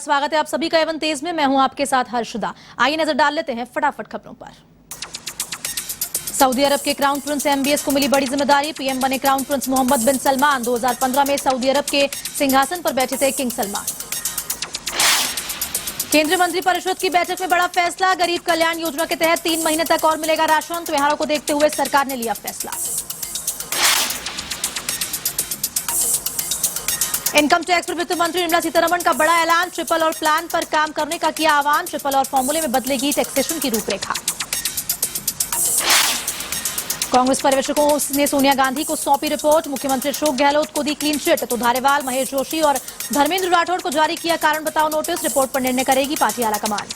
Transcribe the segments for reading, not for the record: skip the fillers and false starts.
स्वागत है आप सभी का एवन तेज में। मैं हूं आपके साथ हर्षदा। आइए नजर डाल लेते हैं फटाफट खबरों पर। सऊदी अरब के क्राउन प्रिंस एमबीएस को मिली बड़ी जिम्मेदारी। पीएम बने क्राउन प्रिंस मोहम्मद बिन सलमान। 2015 में सऊदी अरब के सिंहासन पर बैठे थे किंग सलमान। केंद्रीय मंत्रिपरिषद की बैठक में बड़ा फैसला। गरीब कल्याण योजना के तहत 3 महीने तक और मिलेगा राशन। त्योहारों को देखते हुए सरकार ने लिया फैसला। इनकम टैक्स पर वित्त मंत्री निर्मला सीतारमण का बड़ा ऐलान। ट्रिपल और प्लान पर काम करने का किया आह्वान। ट्रिपल और फॉर्मूले में बदलेगी टैक्सेशन की रूपरेखा। कांग्रेस पर्यवेक्षकों ने सोनिया गांधी को सौंपी रिपोर्ट। मुख्यमंत्री अशोक गहलोत को दी क्लीन चिट तो धारीवाल, महेश जोशी और धर्मेंद्र राठौड़ को जारी किया कारण बताओ नोटिस। रिपोर्ट पर निर्णय करेगी पार्टी आलाकमान।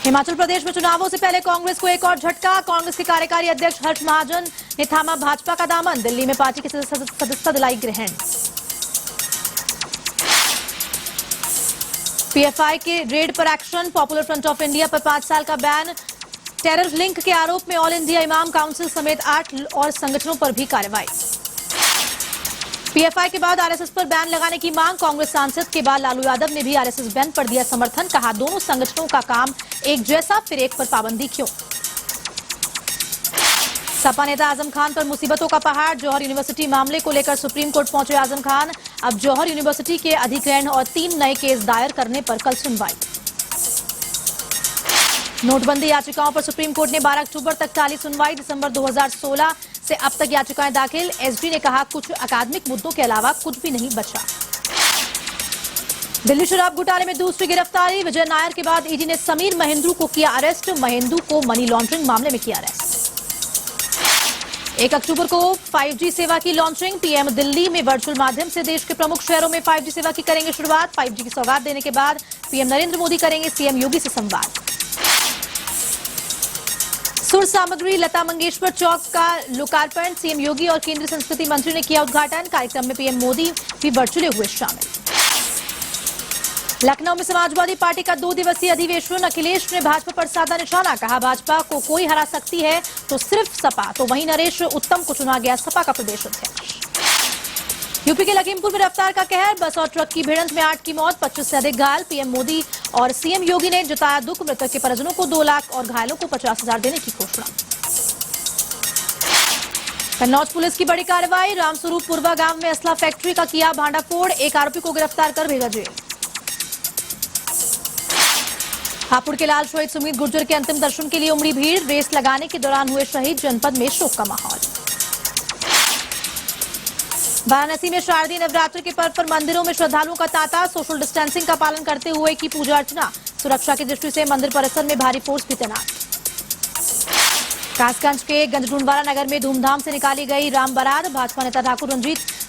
हिमाचल प्रदेश में चुनावों से पहले कांग्रेस को एक और झटका। कांग्रेस के कार्यकारी अध्यक्ष हर्ष महाजन ने थामा भाजपा का दामन। दिल्ली में पार्टी की सदस्यता दिलाई ग्रहण। पीएफआई के रेड पर action. Popular front of India पर 5 साल का बैन। टेरर लिंक के आरोप में ऑल इंडिया इमाम काउंसिल समेत 8 और संगठनों पर भी कार्रवाई। पीएफआई के बाद आरएसएस पर बैन लगाने की मांग। कांग्रेस सांसद के बाद लालू यादव ने भी आरएसएस बैन पर दिया समर्थन। कहा दोनों संगठनों का काम एक जैसा, फिर एक पर पाबंदी क्यों। सपा नेता आजम खान पर मुसीबतों का पहाड़। जौहर यूनिवर्सिटी मामले को लेकर सुप्रीम कोर्ट पहुंचे आजम खान। अब जौहर यूनिवर्सिटी के अधिग्रहण और 3 नए केस दायर करने पर कल सुनवाई। नोटबंदी याचिकाओं पर सुप्रीम कोर्ट ने 12 अक्टूबर तक टाली सुनवाई। दिसंबर 2016 से अब तक याचिकाएं दाखिल। एसडी ने कहा कुछ अकादमिक मुद्दों के अलावा कुछ भी नहीं बचा। दिल्ली शराब घोटाले में दूसरी गिरफ्तारी। विजय नायर के बाद ईडी ने समीर महेंद्रू को किया अरेस्ट। महेंद्रू को मनी लॉन्ड्रिंग मामले में किया अरेस्ट। 1 अक्टूबर को 5G सेवा की लॉन्चिंग। पीएम दिल्ली में वर्चुअल माध्यम से देश के प्रमुख शहरों में 5G सेवा की करेंगे शुरुआत। 5G की सौगात देने के बाद पीएम नरेंद्र मोदी करेंगे सीएम योगी से संवाद। सुर सामग्री लता मंगेशकर चौक का लोकार्पण। सीएम योगी और केंद्रीय संस्कृति मंत्री ने किया उद्घाटन। कार्यक्रम में पीएम मोदी भी वर्चुअली हुए शामिल। लखनऊ में समाजवादी पार्टी का 2 दिवसीय अधिवेशन। अखिलेश ने भाजपा पर साधा निशाना। कहा भाजपा को कोई हरा सकती है तो सिर्फ सपा। तो वहीं नरेश उत्तम को चुना गया सपा का प्रदेश अध्यक्ष। यूपी के लखीमपुर में रफ्तार का कहर। बस और ट्रक की भिड़ंत में 8 की मौत, 25 से अधिक घायल। पीएम मोदी और सीएम योगी ने जताया दुख। मृतक के परिजनों को 2 लाख और घायलों को 50,000 देने की घोषणा। कन्नौज पुलिस की बड़ी कार्रवाई। रामस्वरूप पुरवा गांव में असला फैक्ट्री का किया भांडाफोड़। 1 आरोपी को गिरफ्तार कर भेजा जेल। हापुड़ के लाल शहीद सुमित गुर्जर के अंतिम दर्शन के लिए उमड़ी भीड़। रेस लगाने के दौरान हुए शहीद। जनपद में शोक का माहौल। वाराणसी में शारदीय नवरात्र के पर्व पर मंदिरों में श्रद्धालुओं का तांता। सोशल डिस्टेंसिंग का पालन करते हुए की पूजा अर्चना। सुरक्षा की दृष्टि से मंदिर परिसर में भारी फोर्स भी तैनात। कासगंज के गंजडूंडवाला नगर में धूमधाम से निकाली गई राम बारात। भाजपा नेता ठाकुर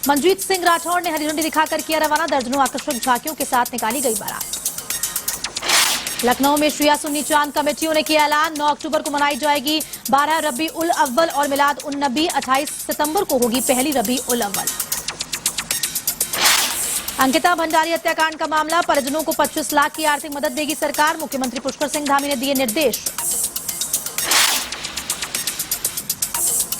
मनजीत सिंह राठौड़ ने हरी झंडी दिखाकर किया रवाना। दर्जनों आकर्षक झांकियों के साथ निकाली गई बारात। लखनऊ में शिया सुन्नी चांद कमेटियों ने किया ऐलान। 9 अक्टूबर को मनाई जाएगी 12 रबी उल अव्वल और मिलाद उन नबी। 28 सितंबर को होगी पहली रबी उल अव्वल। अंकिता भंडारी हत्याकांड का मामला। परिजनों को 25 लाख की आर्थिक मदद देगी सरकार। मुख्यमंत्री पुष्कर सिंह धामी ने दिए निर्देश।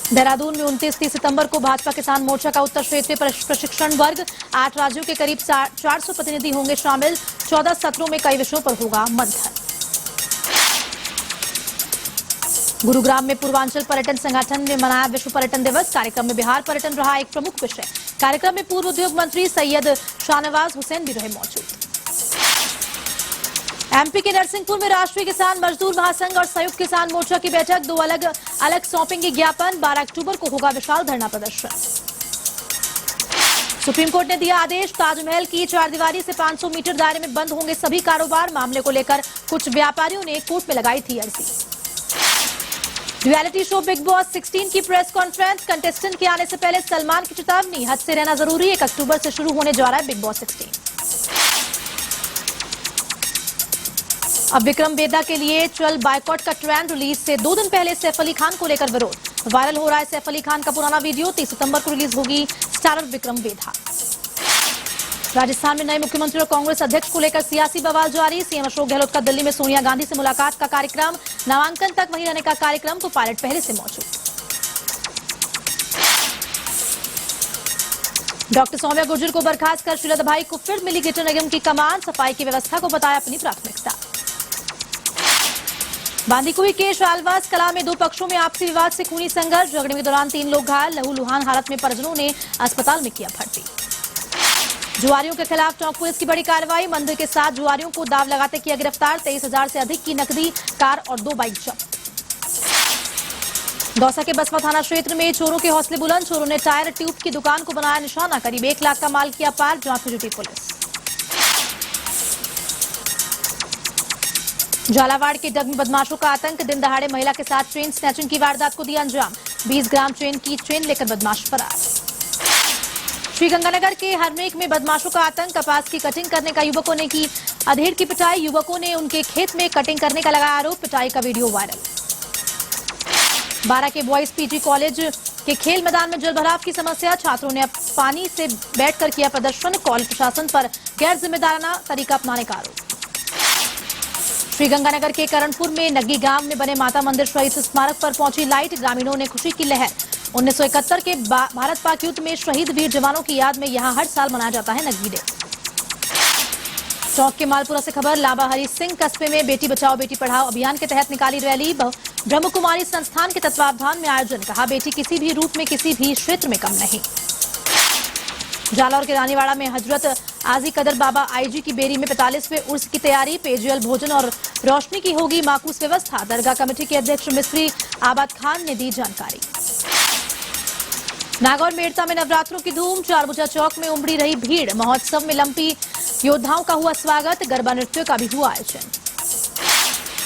देहरादून में 29-30 सितंबर को भाजपा किसान मोर्चा का उत्तर क्षेत्रीय प्रशिक्षण वर्ग। 8 राज्यों के करीब 400 प्रतिनिधि होंगे शामिल। 14 सत्रों में कई विषयों पर होगा मंथन। गुरुग्राम में पूर्वांचल पर्यटन संगठन ने मनाया विश्व पर्यटन दिवस। कार्यक्रम में बिहार पर्यटन रहा एक प्रमुख विषय। कार्यक्रम में पूर्व उद्योग मंत्री सैयद शाहनवाज हुसैन भी रहे मौजूद। एमपी के नरसिंहपुर में राष्ट्रीय किसान मजदूर महासंघ और संयुक्त किसान मोर्चा की बैठक। 2 अलग सौंपेंगे ज्ञापन। 12 अक्टूबर को होगा विशाल धरना प्रदर्शन। सुप्रीम कोर्ट ने दिया आदेश। ताजमहल की 4 दीवारी से 500 मीटर दायरे में बंद होंगे सभी कारोबार। मामले को लेकर कुछ व्यापारियों ने कोर्ट में लगाई थी अर्जी। रियलिटी शो बिग बॉस 16 की प्रेस कॉन्फ्रेंस। कंटेस्टेंट के आने से पहले सलमान की चेतावनी। हद से रहना जरूरी। 1 अक्टूबर से शुरू होने जा रहा है बिग बॉस 16। अब विक्रम वेदा के लिए चल बायकॉट का ट्रेंड। रिलीज से 2 दिन पहले सैफ अली खान को लेकर विरोध। वायरल हो रहा है सैफ अली खान का पुराना वीडियो। 30 सितंबर को रिलीज होगी स्टारर विक्रम वेदा। राजस्थान में नए मुख्यमंत्री और कांग्रेस अध्यक्ष को लेकर सियासी बवाल जारी। सीएम अशोक गहलोत का दिल्ली में सोनिया गांधी से मुलाकात का कार्यक्रम। नामांकन तक वहीं रहने का कार्यक्रम तो पायलट पहले से मौजूद। डॉक्टर सौम्या गुर्जर को बर्खास्त कर श्रीलता भाई को फिर मिली ग्रेटर निगम की कमान। सफाई की व्यवस्था को बताया अपनी प्राथमिकता। बांदीकुई के शालवास कला में दो पक्षों में आपसी विवाद से खूनी संघर्ष। झगड़े के दौरान 3 लोग घायल। लहूलुहान हालत में परिजनों ने अस्पताल में किया भर्ती। जुआरियों के खिलाफ चौक पुलिस की बड़ी कार्रवाई। मंदिर के साथ जुआरियों को दाव लगाते किया गिरफ्तार। 23,000 से अधिक की नकदी, कार और 2 बाइक जब्त। दौसा के बसपा थाना क्षेत्र में चोरों के हौसले बुलंद। चोरों ने टायर ट्यूब की दुकान को बनाया निशाना। करीब 1 लाख का माल किया पार। जांच में जुटी पुलिस। झालावाड़ के डग में बदमाशों का आतंक। दिन दहाड़े महिला के साथ चेन स्नैचिंग की वारदात को दिया अंजाम। 20 ग्राम चेन लेकर बदमाश फरार। श्रीगंगानगर के हरनेक में बदमाशों का आतंक। कपास की कटिंग करने का युवकों ने की अधेड़ की पिटाई। युवकों ने उनके खेत में कटिंग करने का लगाया आरोप। पिटाई का वीडियो वायरल। 12 के बॉयज पीजी कॉलेज के खेल मैदान में जलभराव की समस्या। छात्रों ने पानी से बैठकर किया प्रदर्शन। कॉलेज प्रशासन पर गैर जिम्मेदाराना तरीका अपनाने का आरोप। श्रीगंगानगर के करणपुर में नग्गी गांव में बने माता मंदिर शहीद स्मारक पर पहुंची लाइट। ग्रामीणों ने खुशी की लहर। 1971 के भारत पाक युद्ध में शहीद वीर जवानों की याद में यहां हर साल मनाया जाता है नग्गी डे। चौक के मालपुरा से खबर। लाबा हरि सिंह कस्बे में बेटी बचाओ बेटी पढ़ाओ अभियान के तहत निकाली रैली। ब्रह्म कुमारी संस्थान के तत्वावधान में आयोजन। कहा बेटी किसी भी रूप में किसी भी क्षेत्र में कम नहीं। जालौर के रानीवाड़ा में हजरत आजी कदर बाबा आईजी की बेरी में 45वें उर्स की तैयारी। पेयजल भोजन और रोशनी की होगी माकूस व्यवस्था। दरगाह कमेटी के अध्यक्ष मिस्त्री आबाद खान ने दी जानकारी। नागौर मेड़ता में नवरात्रों की धूम। चारभुजा चौक में उमड़ी रही भीड़। महोत्सव में लंपी योद्धाओं का हुआ स्वागत। गरबा नृत्य का भी हुआ आयोजन।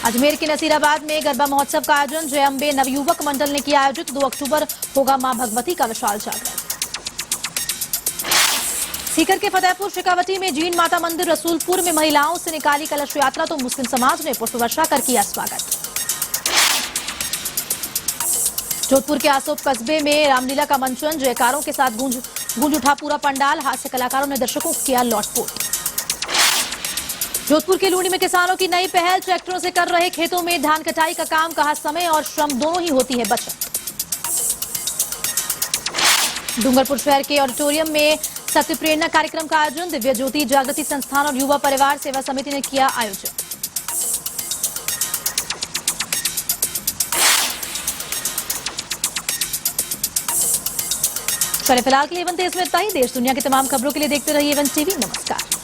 अजमेर के नसीराबाद में गरबा महोत्सव का आयोजन। जय अम्बे नवयुवक मंडल ने किया आयोजित। 2 अक्टूबर होगा मां भगवती का विशाल जागरण। सीकर के फतेहपुर शेखावटी में जीन माता मंदिर। रसूलपुर में महिलाओं से निकाली कलश यात्रा तो मुस्लिम समाज ने पुष्प वर्षा कर किया स्वागत। जोधपुर के आसोप कस्बे में रामलीला का मंचन। जयकारों के साथ गूंज उठा पूरा पंडाल। हास्य कलाकारों ने दर्शकों को किया लौटपोट। जोधपुर के लूनी में किसानों की नई पहल। ट्रैक्टरों से कर रहे खेतों में धान कटाई का काम। कहा समय और श्रम दोनों ही होती है बचत। डूंगरपुर शहर के ऑडिटोरियम में शक्ति प्रेरणा कार्यक्रम का आयोजन। दिव्य ज्योति जागृति संस्थान और युवा परिवार सेवा समिति ने किया आयोजन। चलिए फिलहाल के लिए इवेंट इसमें इतना ही। देश दुनिया की तमाम खबरों के लिए देखते रहिए इवेंट टीवी। नमस्कार।